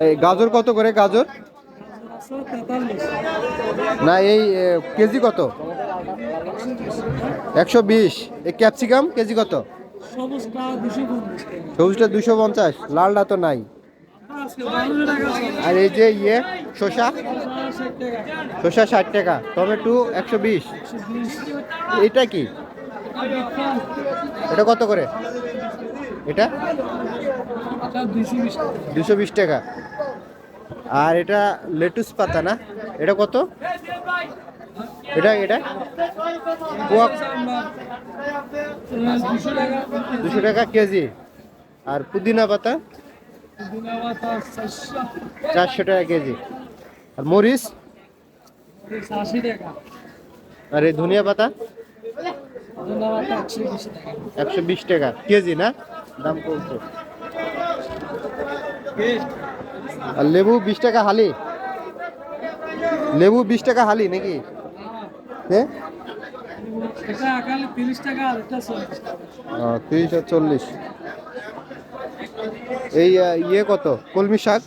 এই গাজর কত করে গাজর? না এই কেজি কত? 120। এই ক্যাপসিকাম কেজি কত? সবুজটা 250, লালটা তো নাই। আর এই যে শসা, শসা 60 টাকা, টমেটো 120। এটা কি? এটা কত করে? এটা 220 টাকা। আর এটা লেটুস পাতা না, এটা কত? এটা এটা পোয়া 200 টাকা কেজি। আর পুদিনা পাতা 400 টাকা কেজি। আর মরিচ? আর এই ধনিয়া পাতা 120 টাকা কেজি না, দাম কমছে। আর লেবু 20 টাকা হালি, লেবু 20 টাকা হালি নাকি? হ্যাঁ 30 আর 40। এই কত কলমি শাক?